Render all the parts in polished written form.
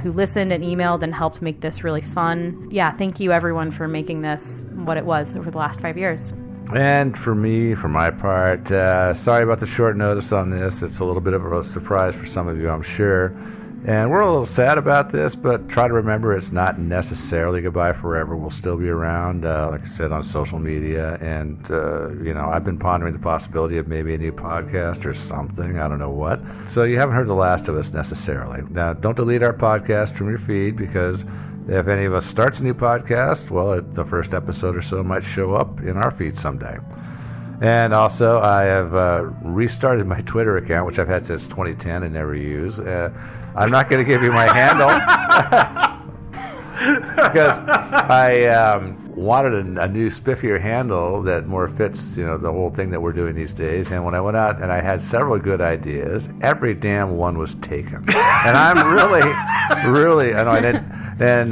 who listened and emailed and helped make this really fun. Yeah, thank you everyone for making this what it was over the last 5 years. And for me, for my part, sorry about the short notice on this. It's a little bit of a surprise for some of you, I'm sure. And we're a little sad about this, but try to remember it's not necessarily goodbye forever. We'll still be around, like I said, on social media. And, I've been pondering the possibility of maybe a new podcast or something. I don't know what. So you haven't heard the last of us necessarily. Now, don't delete our podcast from your feed, because if any of us starts a new podcast, well, the first episode or so might show up in our feed someday. And also, I have restarted my Twitter account, which I've had since 2010 and never use. I'm not going to give you my handle because I wanted a new spiffier handle that more fits, the whole thing that we're doing these days. And when I went out and I had several good ideas, every damn one was taken. And I'm really, I know I didn't. And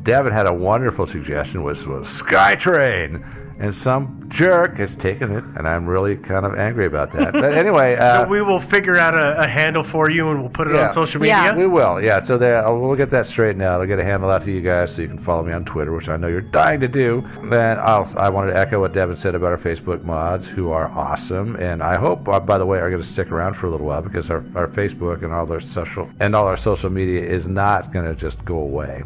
Devin had a wonderful suggestion, which was SkyTrain. And some jerk has taken it, and I'm really kind of angry about that. But anyway... so we will figure out a handle for you, and we'll put it on social media? Yeah. We will, yeah. So we'll get that straightened out. I'll get a handle out to you guys so you can follow me on Twitter, which I know you're dying to do. And I wanted to echo what Devin said about our Facebook mods, who are awesome. And I hope, by the way, are going to stick around for a little while, because our Facebook and all our social media is not going to just go away.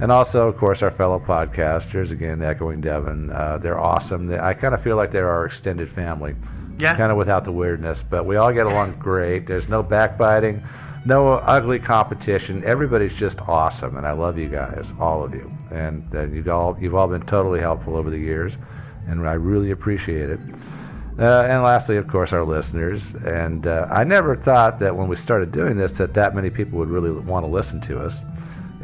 And also, of course, our fellow podcasters, again, echoing Devin, they're awesome. I kind of feel like they're our extended family, kind of without the weirdness. But we all get along great. There's no backbiting, no ugly competition. Everybody's just awesome, and I love you guys, all of you. And you've all been totally helpful over the years, and I really appreciate it. And lastly, of course, our listeners. And I never thought that when we started doing this that many people would really want to listen to us.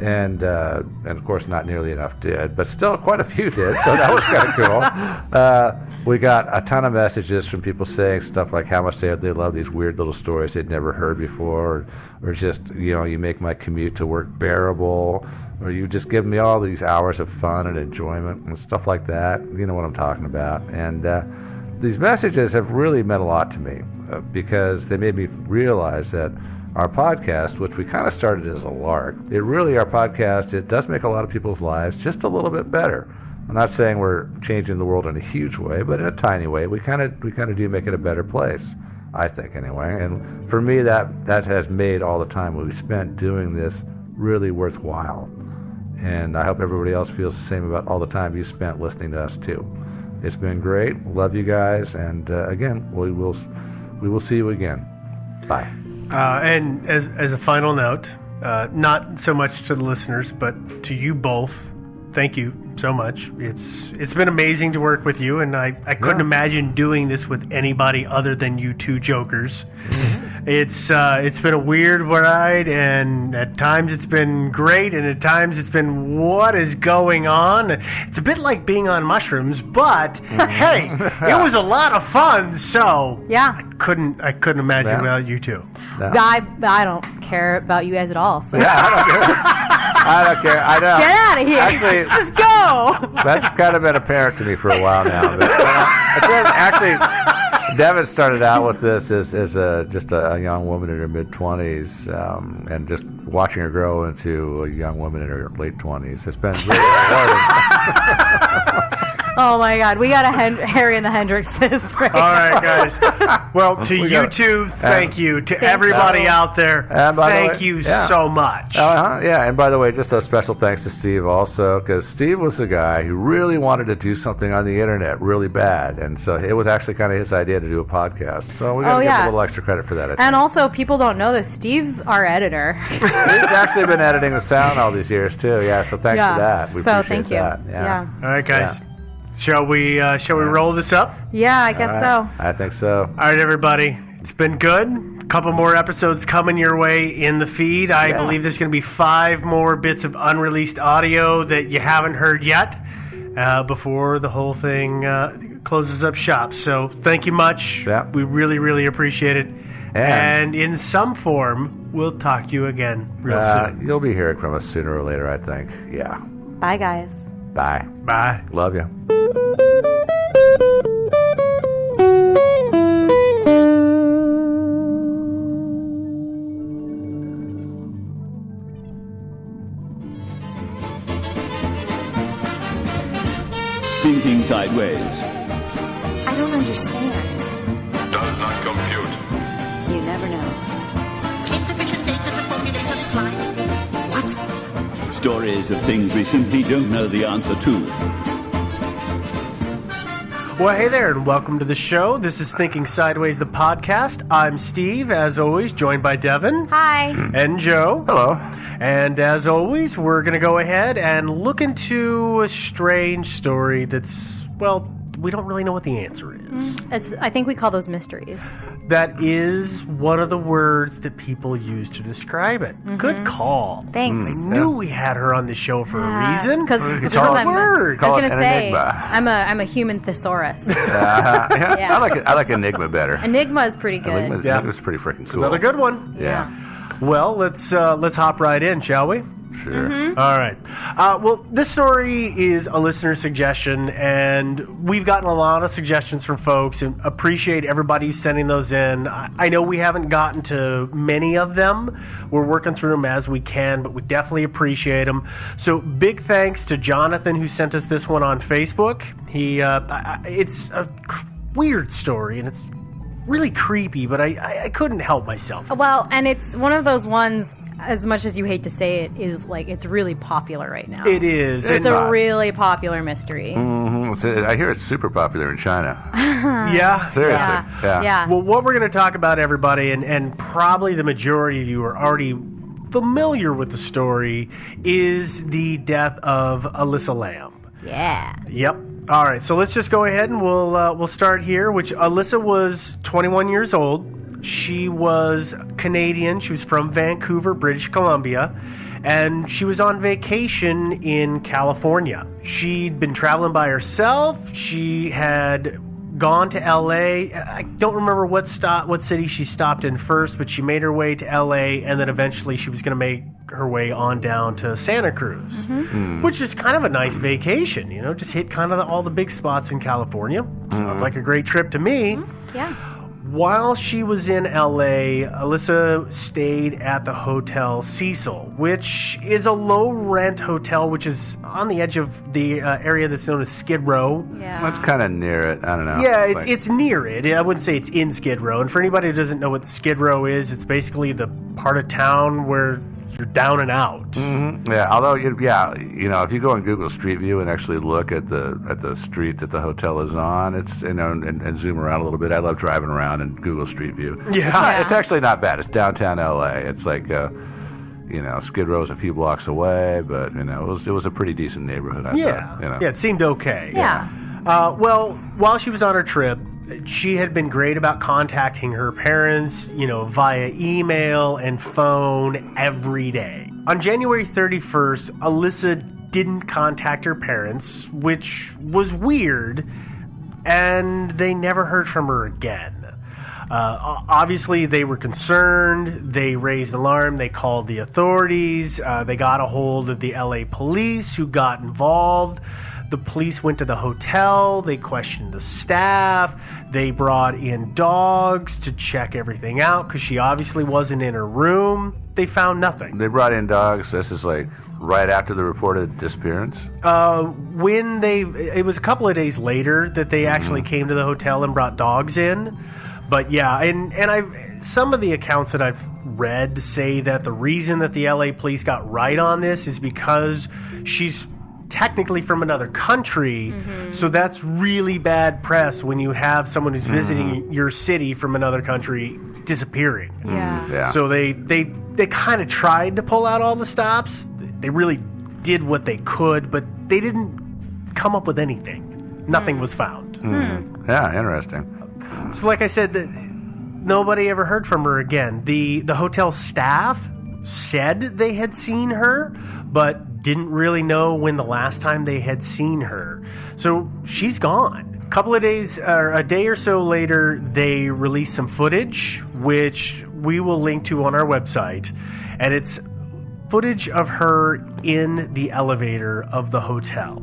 And of course, not nearly enough did, but still quite a few did, so that was kind of cool. We got a ton of messages from people saying stuff like how much they love these weird little stories they'd never heard before, or just, you make my commute to work bearable, or you just give me all these hours of fun and enjoyment and stuff like that. You know what I'm talking about. And these messages have really meant a lot to me, because they made me realize that our podcast, which we kind of started as a lark, our podcast, it does make a lot of people's lives just a little bit better. I'm not saying we're changing the world in a huge way, but in a tiny way, we kind of do make it a better place, I think, anyway. And for me, that has made all the time we spent doing this really worthwhile. And I hope everybody else feels the same about all the time you spent listening to us too. It's been great. Love you guys, and again, we will see you again. Bye. And as a final note, not so much to the listeners, but to you both, thank you so much. It's been amazing to work with you, and I couldn't imagine doing this with anybody other than you two jokers. It's been a weird ride, and at times it's been great, and at times it's been what is going on. It's a bit like being on mushrooms, but hey, it was a lot of fun. So yeah, I couldn't imagine without you two. No. I don't care about you guys at all. So. Yeah, I don't care. I know. Get out of here. Actually, just go. That's kind of been apparent to me for a while now. But, actually, Devin started out with this as just a young woman in her mid-20s, and just watching her grow into a young woman in her late 20s has been really rewarding. Oh my God, we got a Harry and the Hendrixes. Right all right, guys. Well, to you two, thank you. To everybody out there, thank you so much. Yeah, and by the way, just a special thanks to Steve also, because Steve was the guy who really wanted to do something on the internet really bad, and so it was actually kind of his idea to do a podcast. So we got to give him a little extra credit for that, I think. And also, people don't know this. Steve's our editor. He's actually been editing the sound all these years too. Yeah, so thanks for that. We appreciate thank you. that. Yeah. All right, guys. Yeah. Shall we roll this up? Yeah, I guess so. I think so. All right, everybody. It's been good. A couple more episodes coming your way in the feed. I believe there's going to be 5 more bits of unreleased audio that you haven't heard yet before the whole thing closes up shop. So thank you much. Yeah. We really, really appreciate it. And in some form, we'll talk to you again real soon. You'll be hearing from us sooner or later, I think. Yeah. Bye, guys. Bye. Bye. Love you. Thinking Sideways. I don't understand. Does not compute. You never know. Insufficient data to formulate a reply. What? Stories of things we simply don't know the answer to. Well, hey there, and welcome to the show. This is Thinking Sideways, the podcast. I'm Steve, as always, joined by Devin. Hi. And Joe. Hello. And as always, we're going to go ahead and look into a strange story that's, well, we don't really know what the answer is. I think we call those mysteries. That is one of the words that people use to describe it. Good call. Thanks. I knew we had her on the show for a reason. Because It's a I'm word. I was Call it going to an say, enigma. I'm a human thesaurus. Yeah. Yeah. I like Enigma better. Enigma is pretty good. Enigma's pretty freaking cool. Another good one. Yeah. Well, let's hop right in, shall we? Sure. All right. Well, this story is a listener suggestion, and we've gotten a lot of suggestions from folks, and appreciate everybody sending those in. I know we haven't gotten to many of them. We're working through them as we can, but we definitely appreciate them. So big thanks to Jonathan, who sent us this one on Facebook. It's a weird story, and it's really creepy, but I couldn't help myself. Well, and it's one of those ones, as much as you hate to say it, is like it's really popular right now. It is. It's a really popular mystery. I hear it's super popular in China. Yeah. Seriously. Yeah. Well, what we're going to talk about, everybody, and probably the majority of you are already familiar with the story, is the death of Alyssa Lamb. Yeah. Yep. All right. So let's just go ahead and we'll start here. Which Alyssa was 21 years old. She was Canadian. She was from Vancouver, British Columbia, and she was on vacation in California. She'd been traveling by herself. She had gone to LA. I don't remember what city she stopped in first, but she made her way to LA, and then eventually she was going to make her way on down to Santa Cruz, which is kind of a nice vacation, just hit kind of all the big spots in California. Sounds like a great trip to me. Yeah. While she was in LA, Alyssa stayed at the Hotel Cecil, which is a low-rent hotel, which is on the edge of the area that's known as Skid Row. Yeah. That's kind of near it. I don't know. Yeah, it's near it. I wouldn't say it's in Skid Row. And for anybody who doesn't know what Skid Row is, it's basically the part of town where you're down and out. Mm-hmm. Yeah, although, if you go on Google Street View and actually look at the street that the hotel is on, it's and zoom around a little bit. I love driving around in Google Street View. Yeah. It's actually not bad. It's downtown LA. It's like Skid Row's a few blocks away, but it was a pretty decent neighborhood. I thought. Yeah, it seemed okay. Yeah. Well, while she was on her trip, she had been great about contacting her parents, via email and phone every day. On January 31st, Alyssa didn't contact her parents, which was weird, and they never heard from her again. Obviously, they were concerned. They raised an alarm. They called the authorities. They got a hold of the LA police, who got involved. The police went to the hotel. They questioned the staff. They brought in dogs to check everything out because she obviously wasn't in her room. They found nothing. They brought in dogs. This is like right after the reported disappearance? It was a couple of days later that they actually came to the hotel and brought dogs in. But yeah, and some of the accounts that I've read say that the reason that the LA police got right on this is because she's technically from another country, so that's really bad press when you have someone who's visiting your city from another country disappearing. Yeah. So they kind of tried to pull out all the stops. They really did what they could, but they didn't come up with anything. Nothing was found. Yeah, interesting. So like I said, nobody ever heard from her again. The hotel staff said they had seen her, but didn't really know when the last time they had seen her. So she's gone. A day or so later, they released some footage, which we will link to on our website. And it's footage of her in the elevator of the hotel.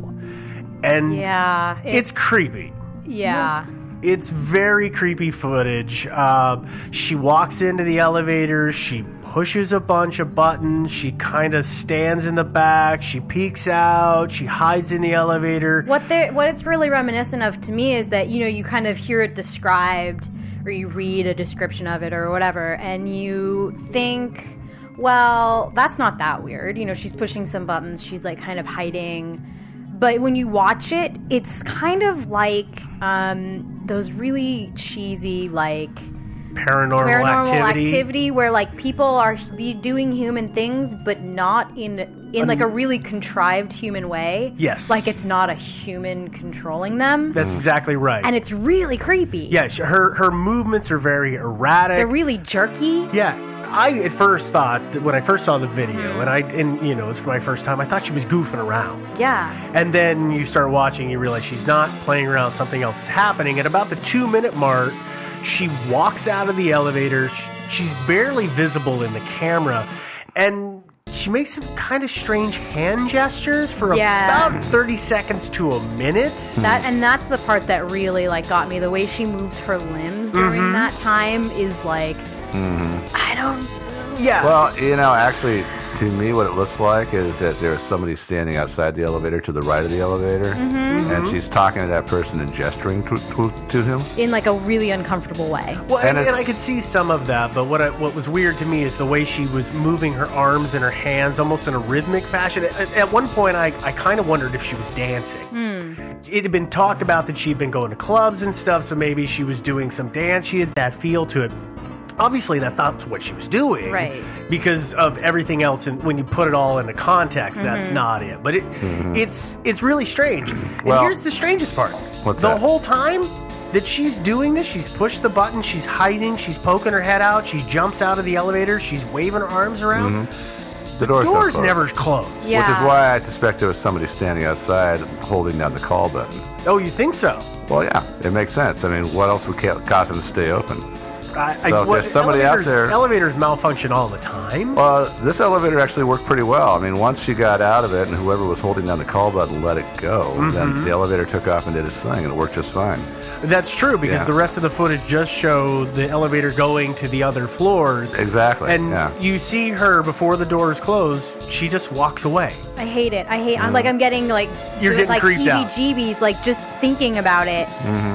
And Yeah. it's creepy. Yeah. It's very creepy footage. She walks into the elevator. She pushes a bunch of buttons. She kind of stands in the back. She peeks out. She hides in the elevator. What it's really reminiscent of to me is that, you kind of hear it described, or you read a description of it or whatever, and you think, well, that's not that weird. She's pushing some buttons. She's like kind of hiding. But when you watch it, it's kind of like those really cheesy, like, Paranormal activity where like people are doing human things, but not in like a really contrived human way. Yes. Like it's not a human controlling them. That's exactly right. And it's really creepy. Yeah, her movements are very erratic. They're really jerky. Yeah. I at first thought that when I first saw the video, and it's for my first time, I thought she was goofing around. Yeah. And then you start watching, you realize she's not playing around, something else is happening. At about the 2-minute mark, she walks out of the elevator. She's barely visible in the camera. And she makes some kind of strange hand gestures for about 30 seconds to a minute. That's the part that really like got me. The way she moves her limbs during that time is like, I don't... Yeah. Well, actually, to me, what it looks like is that there's somebody standing outside the elevator to the right of the elevator, and she's talking to that person and gesturing to him in like a really uncomfortable way. Well, and I could see some of that, but what was weird to me is the way she was moving her arms and her hands almost in a rhythmic fashion. At one point, I kind of wondered if she was dancing. It had been talked about that she'd been going to clubs and stuff, so maybe she was doing some dance. She had that feel to it. Obviously, that's not what she was doing, right? Because of everything else, and when you put it all into context, that's not it. But it's really strange. Well, and here's the strangest part: what's the that? whole time that she's doing this, she's pushed the button, she's hiding, she's poking her head out, she jumps out of the elevator, she's waving her arms around. The door's never closed. Yeah. Which is why I suspect there was somebody standing outside holding down the call button. Oh, you think so? Well, yeah, it makes sense. I mean, what else would cause them to stay open? So there's somebody out there. Elevators malfunction all the time. Well, this elevator actually worked pretty well. I mean, once she got out of it and whoever was holding down the call button let it go, then the elevator took off and did its thing, and it worked just fine. That's true, because the rest of the footage just showed the elevator going to the other floors. Exactly. And you see her before the doors close, she just walks away. I hate it. I'm getting like... You're getting creeped out. heebie-jeebies, like just thinking about it.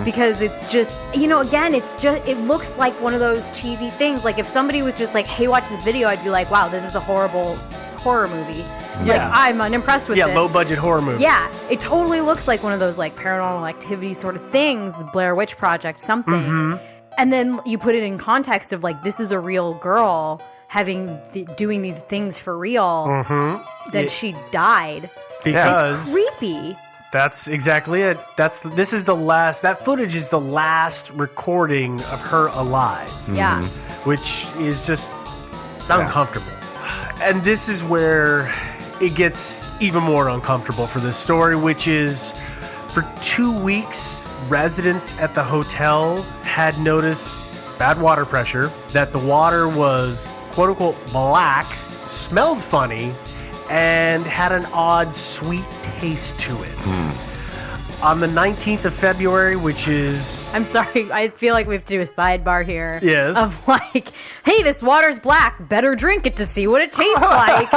Because it's just, again, it looks like one of those cheesy things. Like if somebody was just like, hey, watch this video, I'd be like, wow, this is a horrible horror movie. Like, I'm unimpressed with this. Yeah, low-budget horror movie. Yeah, it totally looks like one of those like paranormal activity sort of things, the Blair Witch Project, something. And then you put it in context of like, this is a real girl doing these things for real. That she died. Because it's creepy. That's exactly it. That footage is the last recording of her alive. Yeah. Which is just uncomfortable. And this is where it gets even more uncomfortable for this story, which is for 2 weeks, residents at the hotel had noticed bad water pressure, that the water was quote unquote black, smelled funny, and had an odd sweet taste to it. On the 19th of February, which is... I'm sorry, I feel like we have to do a sidebar here. Yes. Of like, hey, this water's black, better drink it to see what it tastes like.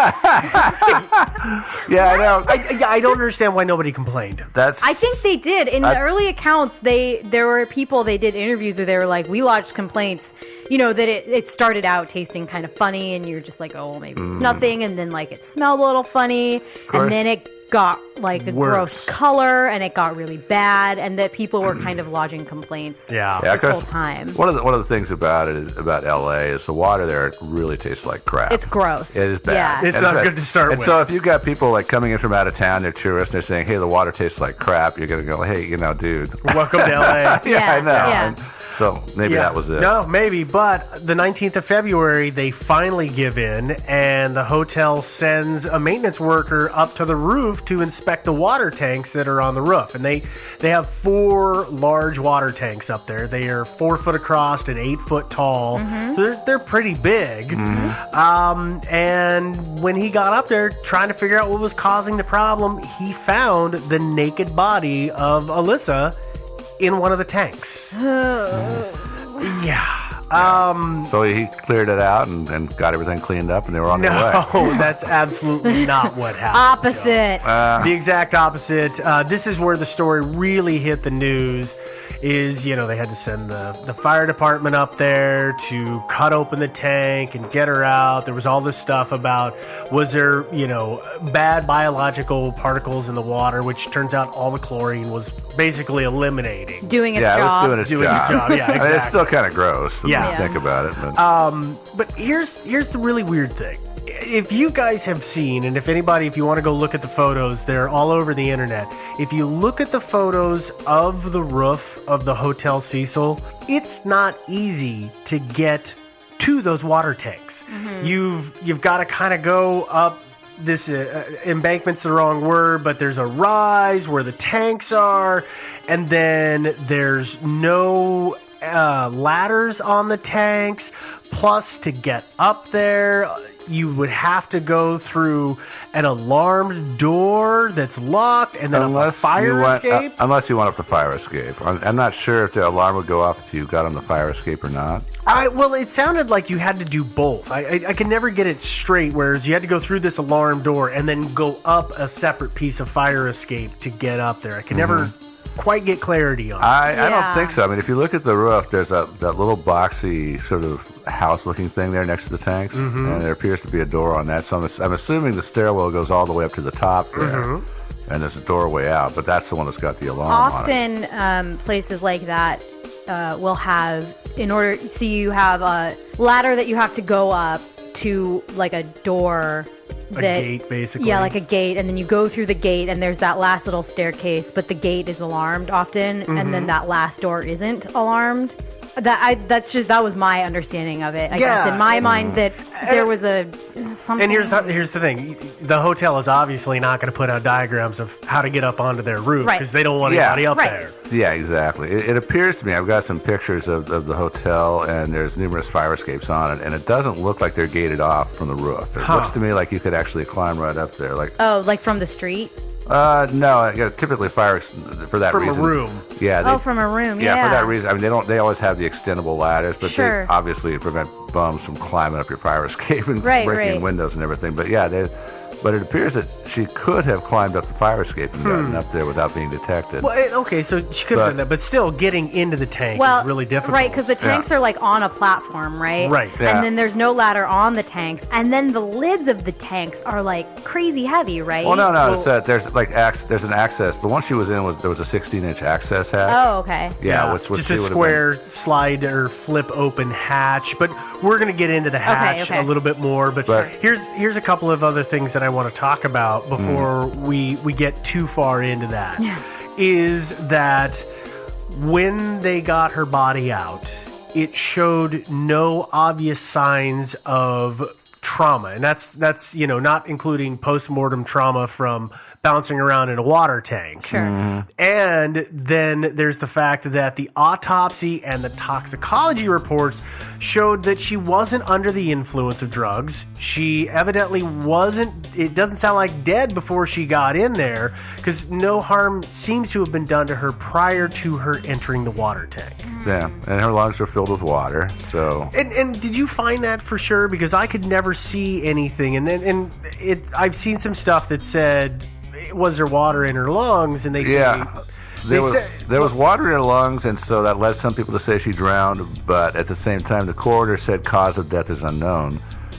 Yeah, I know. I don't understand why nobody complained. I think they did. In the early accounts, there were people, they did interviews where they were like, we lodged complaints, that it started out tasting kind of funny, and you're just like, oh, maybe it's nothing, and then like it smelled a little funny, and then it got like a gross color, and it got really bad, and that people were kind of lodging complaints this whole time. One of the things about LA is the water there really tastes like crap. It's gross. It is bad. Yeah. It's not good to start with. And so if you've got people like coming in from out of town, they're tourists, and they're saying, hey, the water tastes like crap, you're going to go, hey, dude. Welcome to LA. Yeah, I know. Yeah. And so maybe that was it. No, maybe. But the 19th of February, they finally give in, and the hotel sends a maintenance worker up to the roof to inspect the water tanks that are on the roof. And they have 4 large water tanks up there. They are 4 foot across and 8 foot tall. So they're pretty big. And when he got up there trying to figure out what was causing the problem, he found the naked body of Alyssa in one of the tanks. Yeah. So he cleared it out and got everything cleaned up, and they were on their way. No, that's absolutely not what happened. Opposite. The exact opposite. This is where the story really hit the news. Is, you know, they had to send the fire department up there to cut open the tank and get her out. There was all this stuff about, was there, you know, bad biological particles in the water, which turns out all the chlorine was basically eliminating. Doing its Yeah, it job. was doing its job. Yeah, exactly. I mean, it's still kind of gross when Yeah. you think about it. But But here's the really weird thing. If you guys have seen, and if you want to go look at the photos, they're all over the internet. If you look at the photos of the roof of the Hotel Cecil, it's not easy to get to those water tanks. You've got to kind of go up this embankment's the wrong word, but there's a rise where the tanks are, and then there's no ladders on the tanks. Plus, to get up there, you would have to go through an alarmed door that's locked, and then a fire escape. Unless you went up the fire escape. I'm not sure if the alarm would go off if you got on the fire escape or not. Well, it sounded like you had to do both. I could never get it straight, whereas you had to go through this alarm door and then go up a separate piece of fire escape to get up there. I could never quite get clarity on it. I don't think so. I mean, if you look at the roof, there's that little boxy sort of house-looking thing there next to the tanks, and there appears to be a door on that. So I'm assuming the stairwell goes all the way up to the top there, and there's a doorway out, but that's the one that's got the alarm on it. Often, places like that will have, so you have a ladder that you have to go up to, like a door. A gate, basically. Yeah, like a gate, and then you go through the gate, and there's that last little staircase, but the gate is alarmed often, and then that last door isn't alarmed. That was my understanding of it. I guess in my mind that there was something. And here's the thing: the hotel is obviously not going to put out diagrams of how to get up onto their roof because they don't want anybody up there. Yeah, exactly. It appears to me, I've got some pictures of the hotel, and there's numerous fire escapes on it, and it doesn't look like they're gated off from the roof. It looks to me like you could actually climb right up there. Like from the street? No, typically fire for that reason. From a room. Yeah. From a room. Yeah, for that reason. I mean, they always have the extendable ladders, but Sure. they obviously prevent bums from climbing up your fire escape and breaking windows and everything. But yeah, but it appears that she could have climbed up the fire escape and gotten up there without being detected. Well, okay, so she could have done that, but still, getting into the tank is really difficult. Right, because the tanks are like on a platform, right? Right. Yeah. And then there's no ladder on the tanks, and then the lids of the tanks are like crazy heavy, right? Well, no. It's there's an access. The one she was in there was a 16-inch access hatch. Oh, okay. Yeah, which just she a would have square slide or flip open hatch. But we're going to get into the hatch a little bit more. But here's a couple of other things that I want to talk about before we get too far into that. Is that when they got her body out, it showed no obvious signs of trauma, and that's not including post-mortem trauma from bouncing around in a water tank. Sure. And then there's the fact that the autopsy and the toxicology reports showed that she wasn't under the influence of drugs. She evidently wasn't, it doesn't sound like dead before she got in there, because no harm seems to have been done to her prior to her entering the water tank. Yeah, and her lungs were filled with water, so... And did you find that for sure? Because I could never see anything. And I've seen some stuff that said, was there water in her lungs? And they there was water in her lungs, and so that led some people to say she drowned. But at the same time, the coroner said cause of death is unknown,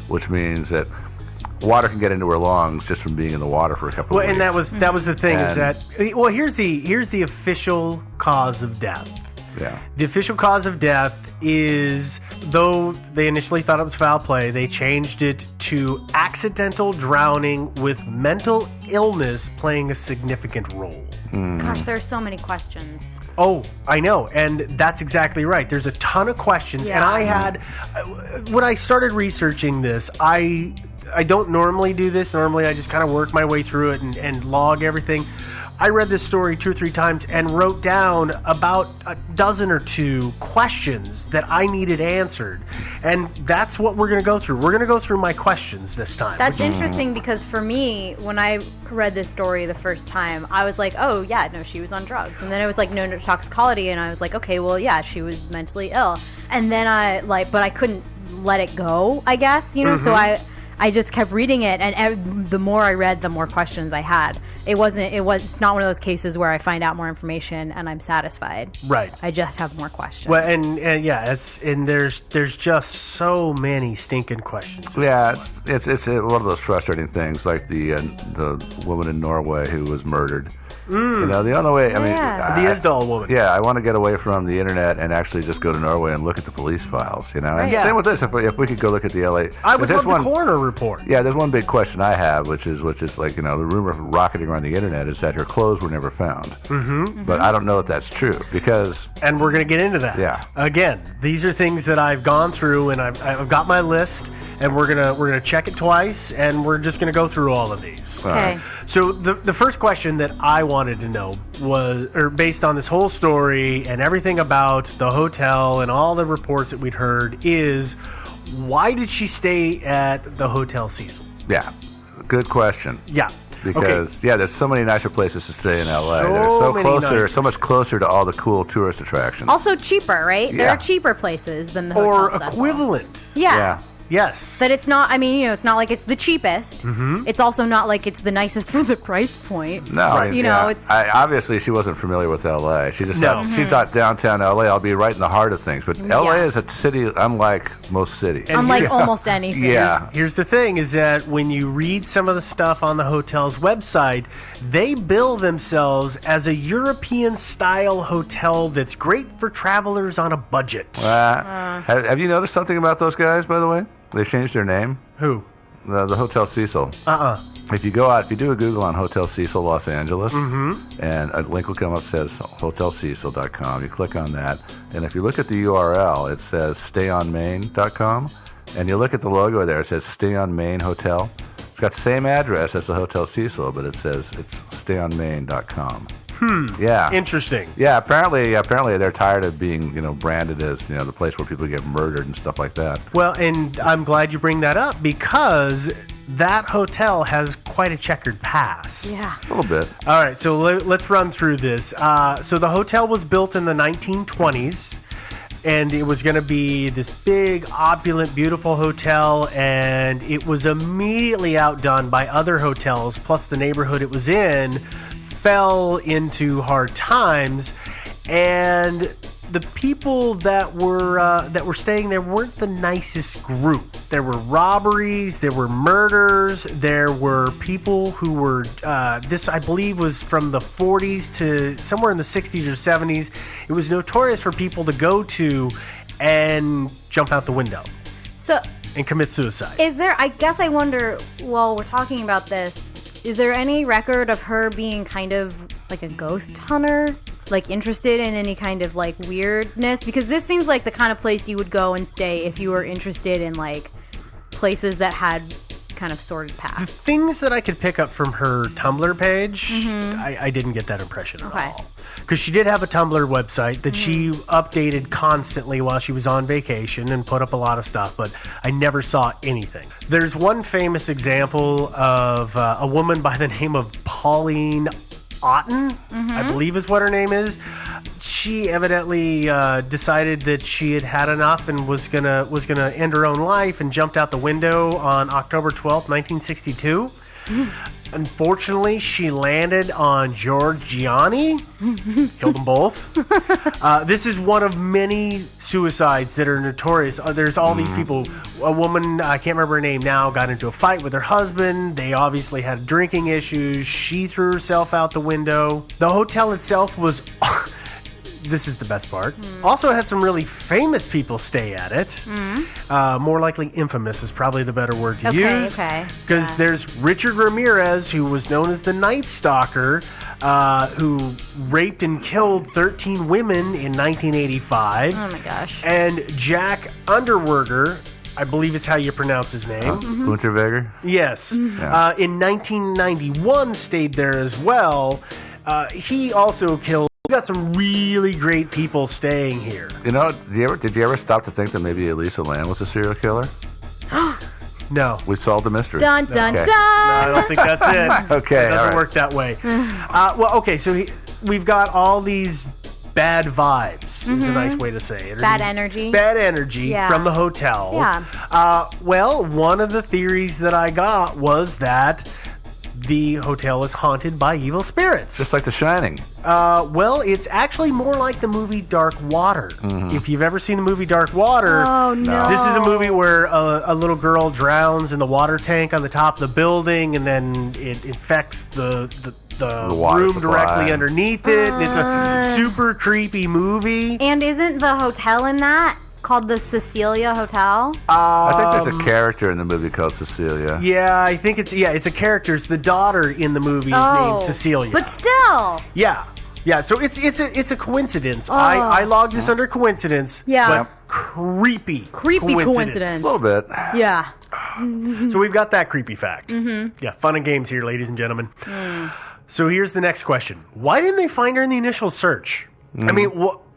which means that water can get into her lungs just from being in the water for a couple of weeks. And that was the thing is that here's the official cause of death. Yeah. The official cause of death is, though they initially thought it was foul play, they changed it to accidental drowning with mental illness playing a significant role. Gosh, there's so many questions. Oh, I know, and that's exactly right. There's a ton of questions, and I had, when I started researching this, I don't normally do this. Normally, I just kind of work my way through it and log everything. I read this story 2 or 3 times and wrote down about a dozen or two questions that I needed answered. And that's what we're going to go through. We're going to go through my questions this time. That's interesting because for me, when I read this story the first time, I was like, oh, yeah, no, she was on drugs. And then it was like, no toxicology. And I was like, okay, well, yeah, she was mentally ill. And then but I couldn't let it go, I guess, so I just kept reading it. And the more I read, the more questions I had. It's not one of those cases where I find out more information and I'm satisfied. Right. I just have more questions. Well, and there's just so many stinking questions. Yeah, it's one of those frustrating things, like the woman in Norway who was murdered. The only way, the Isdal woman. Yeah, I want to get away from the internet and actually just go to Norway and look at the police files. And same with this. If we could go look at the LA, I would love the coroner report. Yeah, there's one big question I have, which is like the rumor rocketing around the internet is that her clothes were never found. Mm-hmm. But I don't know if that's true because. And we're going to get into that. Yeah. Again, these are things that I've gone through, and I've got my list, and we're gonna check it twice, and we're just gonna go through all of these. Okay. So the first question that I wanted to know was, or based on this whole story and everything about the hotel and all the reports that we'd heard, is why did she stay at the Hotel Cecil? Yeah, good question. Yeah. Because there's so many nicer places to stay in LA. They're so much closer to all the cool tourist attractions. Also cheaper, right? Yeah. There are cheaper places than the or Hotel Cecil. equivalent. Yeah. Yes. But it's not, it's not like it's the cheapest. Mm-hmm. It's also not like it's the nicest for the price point. No. It's... obviously she wasn't familiar with LA. She just she thought downtown LA, I'll be right in the heart of things. But LA is a city unlike most cities. Unlike almost anything. Yeah. Here's the thing is that when you read some of the stuff on the hotel's website, they bill themselves as a European-style hotel that's great for travelers on a budget. Have you noticed something about those guys, by the way? They changed their name. Who? The Hotel Cecil. If you go out, if you do a Google on Hotel Cecil Los Angeles, and a link will come up that says hotelcecil.com. You click on that, and if you look at the URL, it says stayonmain.com, and you look at the logo there, it says Stay on Main Hotel. It's got the same address as the Hotel Cecil, but it says it's stayonmain.com. Yeah. Interesting. Yeah, apparently they're tired of being, branded as, the place where people get murdered and stuff like that. Well, and I'm glad you bring that up because that hotel has quite a checkered past. Yeah. A little bit. All right, so let's run through this. So the hotel was built in the 1920s. And it was going to be this big, opulent, beautiful hotel, and it was immediately outdone by other hotels, plus the neighborhood it was in fell into hard times, and the people that were staying there weren't the nicest group. There were robberies, there were murders, there were people who were this I believe was from the 40s to somewhere in the 60s or 70s. It was notorious for people to go to and jump out the window and commit suicide. Is there, I guess I wonder, while we're talking about this, is there any record of her being kind of like a ghost hunter? Like interested in any kind of like weirdness? Because this seems like the kind of place you would go and stay if you were interested in like places that had kind of sordid past. The things that I could pick up from her Tumblr page, I didn't get that impression at all. Because she did have a Tumblr website that she updated constantly while she was on vacation and put up a lot of stuff, but I never saw anything. There's one famous example of a woman by the name of Pauline Otten, I believe is what her name is. She evidently decided that she had had enough and was gonna end her own life and jumped out the window on October 12th, 1962. Unfortunately, she landed on George Gianni, killed them both. This is one of many suicides that are notorious. There's all these people. A woman, I can't remember her name now, got into a fight with her husband. They obviously had drinking issues. She threw herself out the window. The hotel itself was... This is the best part. Also had some really famous people stay at it. More likely infamous is probably the better word to use. Because there's Richard Ramirez, who was known as the Night Stalker, who raped and killed 13 women in 1985. Oh my gosh. And Jack Underweger, I believe is how you pronounce his name. Unterweger? Yes. Yeah. In 1991, stayed there as well. He also killed. We got some really great people staying here. You know, did you ever stop to think that maybe Elisa Lam was a serial killer? No. We solved the mystery. Dun, dun, Okay. dun. I don't think that's it. Okay, It doesn't all right. work that way. So we've got all these bad vibes, is a nice way to say it. Or Bad these energy. Bad energy Yeah. from the hotel. Yeah. Well, one of the theories that I got was that the hotel is haunted by evil spirits. Just like The Shining. Well, it's actually more like the movie Dark Water. If you've ever seen the movie Dark Water, Oh, no. this is a movie where a little girl drowns in the water tank on the top of the building, and then it infects the water room supply. directly underneath it. It's a super creepy movie. And isn't the hotel in that called the Cecilia Hotel? I think there's a character in the movie called Cecilia. Yeah, I think it's a character. It's the daughter in the movie is named Cecilia. But still. Yeah, so it's a coincidence. I logged this under coincidence. Yeah. But creepy coincidence. A little bit. Yeah. So we've got that creepy fact. Yeah, fun and games here, ladies and gentlemen. So here's the next question: why didn't they find her in the initial search? I mean,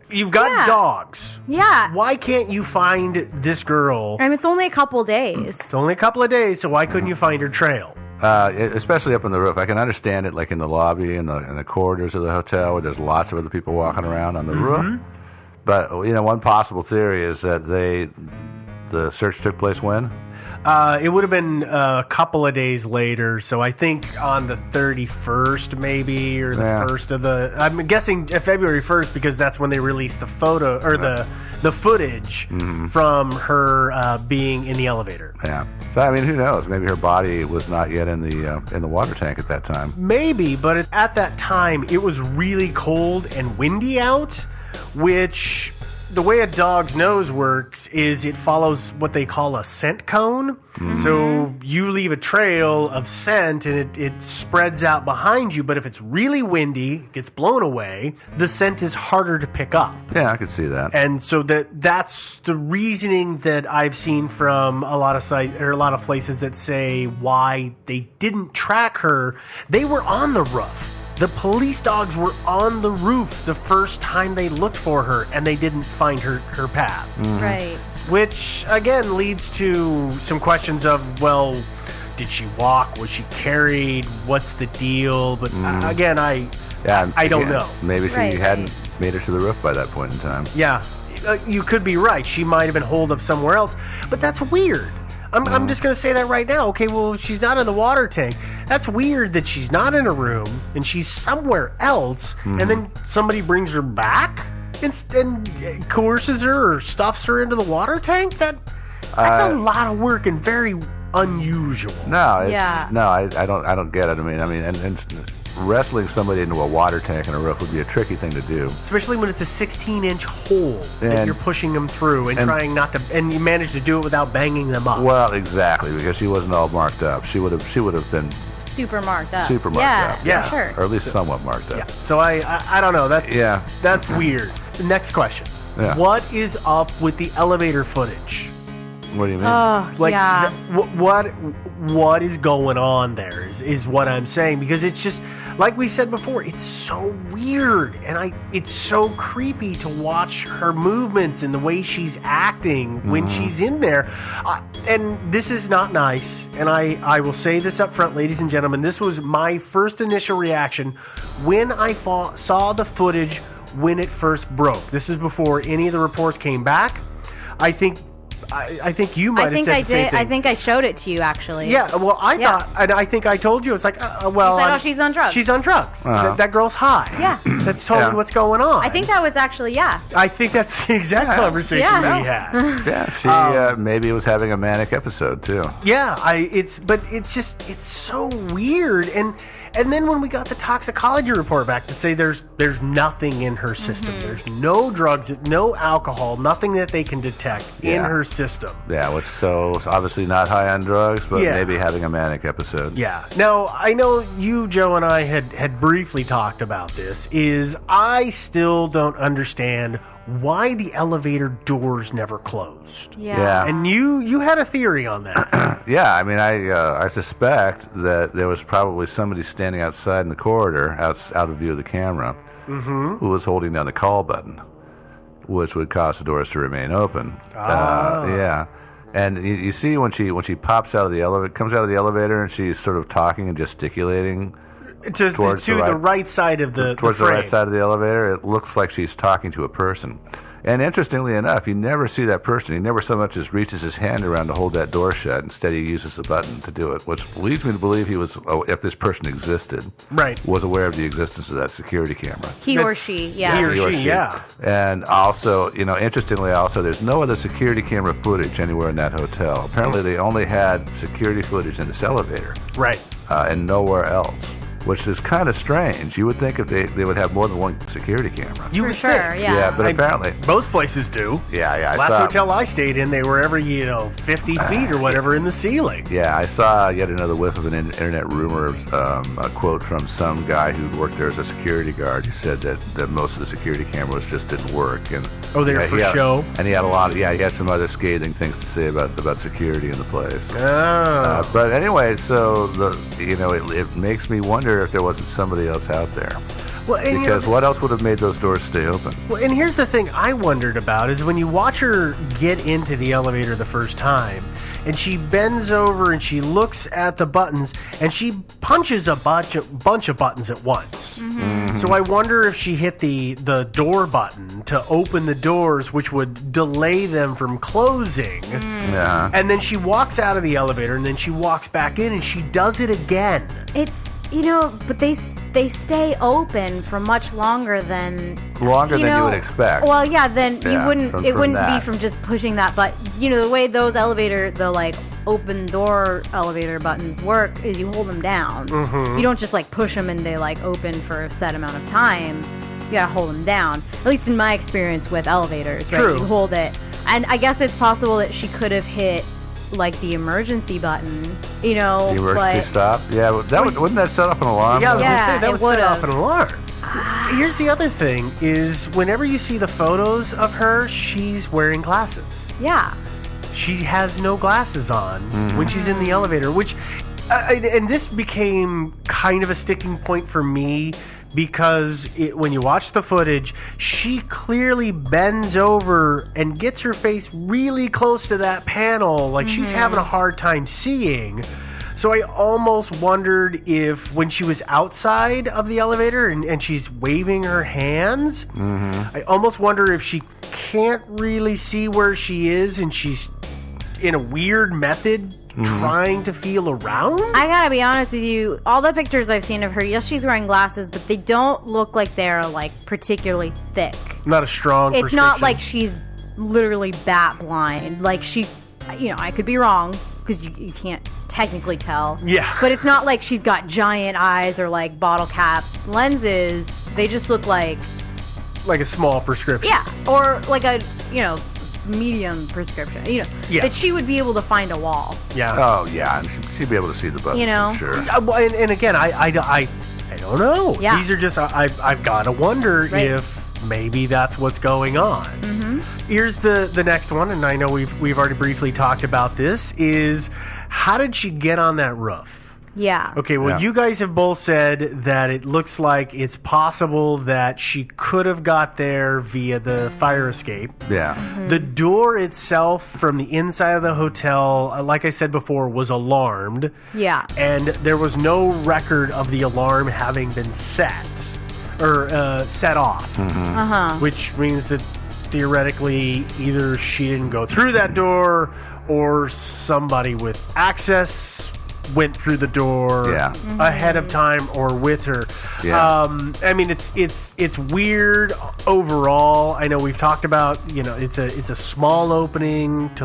you've got dogs. Yeah. Why can't you find this girl? And it's only a couple days. It's only a couple of days, so why couldn't you find her trail? Especially up on the roof. I can understand it, like in the lobby and the corridors of the hotel, where there's lots of other people walking around on the roof. But one possible theory is that the search took place when? It would have been a couple of days later, so I think on the 31st maybe, or the first of I'm guessing February 1st, because that's when they released the photo, or the footage from her being in the elevator. Yeah. So, I mean, who knows? Maybe her body was not yet in the water tank at that time. Maybe, but at that time, it was really cold and windy out, which... The way a dog's nose works is it follows what they call a scent cone. So you leave a trail of scent and it spreads out behind you, but if it's really windy, gets blown away, the scent is harder to pick up. Yeah, I could see that. And so that's the reasoning that I've seen from a lot of places that say why they didn't track her. They were on the roof. The police dogs were on the roof the first time they looked for her, and they didn't find her path. Right. Which, again, leads to some questions of, well, did she walk? Was she carried? What's the deal? But again, I don't know. Maybe she hadn't made it to the roof by that point in time. Yeah, you could be right. She might have been holed up somewhere else, but that's weird. I'm just going to say that right now. Okay, well, she's not in the water tank. That's weird that she's not in a room and she's somewhere else, and then somebody brings her back and coerces her or stuffs her into the water tank? That's a lot of work and very unusual. No, I don't get it. I mean, and wrestling somebody into a water tank and a roof would be a tricky thing to do. Especially when it's a 16-inch hole that you're pushing them through and trying not to, and you manage to do it without banging them up. Well, exactly, because she wasn't all marked up. She would have been Super marked up. Yeah, sure. or at least somewhat marked up. Yeah. So I don't know. That's weird. The next question. Yeah. What is up with the elevator footage? What do you mean? Oh, yeah. What is going on there is what I'm saying, because it's just like we said before, it's so weird and it's so creepy to watch her movements and the way she's acting when she's in there. And this is not nice, and I will say this up front, ladies and gentlemen, this was my first initial reaction when I saw the footage when it first broke. This is before any of the reports came back. I think you might have said the same thing. I think I showed it to you, actually. Yeah, well, I thought, and I think I told you, it's like, she's on drugs. She's on drugs. That girl's high. Yeah. That's totally what's going on. I think that was actually, I think that's the exact conversation we had. Yeah, she maybe was having a manic episode, too. Yeah, it's so weird, and then when we got the toxicology report back to say there's nothing in her system, there's no drugs, no alcohol, nothing that they can detect in her system. Yeah, which so obviously not high on drugs, but maybe having a manic episode. Yeah. Now, I know you, Joe, and I had briefly talked about this, is I still don't understand why the elevator doors never closed. Yeah. And you had a theory on that. Yeah, I mean, I suspect that there was probably somebody standing outside in the corridor, out of view of the camera, who was holding down the call button, which would cause the doors to remain open. Yeah. And you see when she pops out of the elevator, comes out of the elevator, and she's sort of talking and gesticulating towards the right side of the towards the frame. right side of the elevator. It looks like she's talking to a person. And interestingly enough, you never see that person. He never so much as reaches his hand around to hold that door shut. Instead, he uses the button to do it, which leads me to believe he was, if this person existed, was aware of the existence of that security camera. He or she, yeah. He or she, yeah. And also, interestingly, there's no other security camera footage anywhere in that hotel. Apparently, they only had security footage in this elevator. Right. And nowhere else. Which is kind of strange. You would think if they would have more than one security camera. You For would sure, think. yeah. Yeah, but apparently. Most places do. Yeah. Last hotel I stayed in, they were every 50 feet or whatever in the ceiling. Yeah, I saw yet another whiff of an internet rumor, a quote from some guy who worked there as a security guard. He said that most of the security cameras just didn't work. And they were for show? And he had he had some other scathing things to say about security in the place. Oh. But anyway, so it makes me wonder if there wasn't somebody else out there. Well, because what else would have made those doors stay open? Well, and here's the thing I wondered about is when you watch her get into the elevator the first time, and she bends over and she looks at the buttons, and she punches a bunch of buttons at once. Mm-hmm. So I wonder if she hit the door button to open the doors, which would delay them from closing. Yeah. And then she walks out of the elevator, and then she walks back in, and she does it again. It's but they stay open for much longer than you would expect. Well, yeah, then you wouldn't. It wouldn't that. be from just pushing that button. The way those the open door elevator buttons work is you hold them down. Mm-hmm. You don't just push them and they open for a set amount of time. You gotta hold them down. At least in my experience with elevators, right? True. You hold it, and I guess it's possible that she could have hit the emergency button, The emergency stop? Yeah, wouldn't that set off an alarm? Yeah, I was Yeah, gonna say, that it would set would've. off an alarm. Here's the other thing is whenever you see the photos of her, she's wearing glasses. Yeah. She has no glasses on when she's in the elevator, which, and this became kind of a sticking point for me because when you watch the footage, she clearly bends over and gets her face really close to that panel, like she's having a hard time seeing. So I almost wondered if when she was outside of the elevator and she's waving her hands, I almost wonder if she can't really see where she is and she's in a weird method trying to feel around. I gotta be honest with you, all the pictures I've seen of her, yes, she's wearing glasses, but they don't look like they're particularly thick. Not a strong It's not prescription. like she's literally bat blind. She, I could be wrong because you can't technically tell. Yeah. But it's not like she's got giant eyes or bottle cap lenses. They just look like a small prescription. yeah, or a medium prescription. Yeah. That she would be able to find a wall. Yeah. Oh, yeah, and she'd be able to see the button. Sure. Well, and again, I don't know. Yeah. These are just I've got to wonder Right. if maybe that's what's going on. Here's the next one, and I know we've already briefly talked about this. Is how did she get on that roof? Yeah. Okay, well, Yeah. you guys have both said that it looks like it's possible that she could have got there via the fire escape. Yeah. The door itself from the inside of the hotel, like I said before, was alarmed. Yeah. And there was no record of the alarm having been set or set off, which means that theoretically either she didn't go through that door or somebody with access went through the door ahead of time or with her. Yeah. I mean, it's weird overall. I know we've talked about, it's a small opening to